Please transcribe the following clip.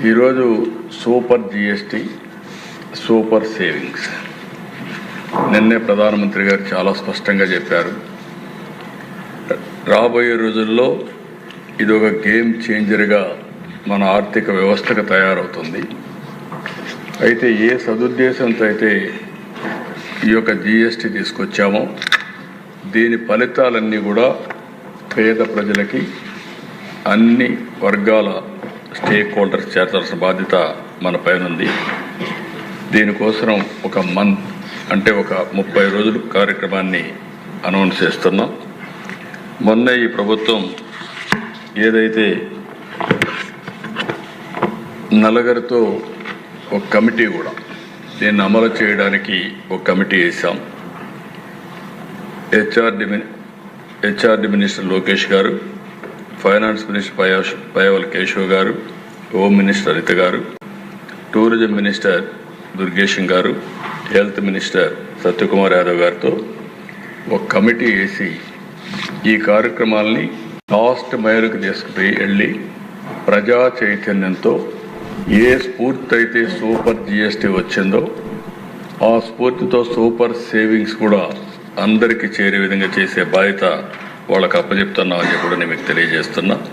ఈరోజు super GST super savings నిన్నే ప్రధానమంత్రి గారు చాలా స్పష్టంగా చెప్పారు. రాబోయే రోజుల్లో ఇది ఒక గేమ్ చేంజర్గా మన ఆర్థిక వ్యవస్థకు తయారవుతుంది. అయితే ఏ సదుద్దేశంతో అయితే ఈ యొక్క జిఎస్టీ తీసుకొచ్చామో దీని ఫలితాలన్నీ కూడా పేద ప్రజలకి అన్ని వర్గాల స్టేక్ హోల్డర్స్ చేర్చాల్సిన బాధ్యత మన పైన ఉంది. దీనికోసం ఒక మంత్ అంటే ఒక 30 రోజులు కార్యక్రమాన్ని అనౌన్స్ చేస్తున్నాం. మొన్న ఈ ప్రభుత్వం ఏదైతే నలుగురితో ఒక కమిటీ కూడా దీన్ని అమలు చేయడానికి ఒక కమిటీ వేసాం. హెచ్ఆర్డి మినిస్టర్ లోకేష్ గారు, ఫైనాన్స్ మినిస్టర్ పయ్యావుల కేశవ్ గారు, హోమ్ మినిస్టర్ అనిత గారు, టూరిజం మినిస్టర్ దుర్గేశం గారు, హెల్త్ మినిస్టర్ సత్యకుమార్ యాదవ్ గారితో ఒక కమిటీ వేసి ఈ కార్యక్రమాలని లాస్ట్ మైలుకు వెళ్ళి ప్రజా చైతన్యంతో ఏ స్ఫూర్తి అయితే సూపర్ జిఎస్టీ వచ్చిందో ఆ స్ఫూర్తితో సూపర్ సేవింగ్స్ కూడా అందరికీ చేరే విధంగా చేసే బాధ్యత వాళ్ళకు అప్పచెప్తున్నామని చెప్పి కూడా నేను మీకు తెలియజేస్తున్నా.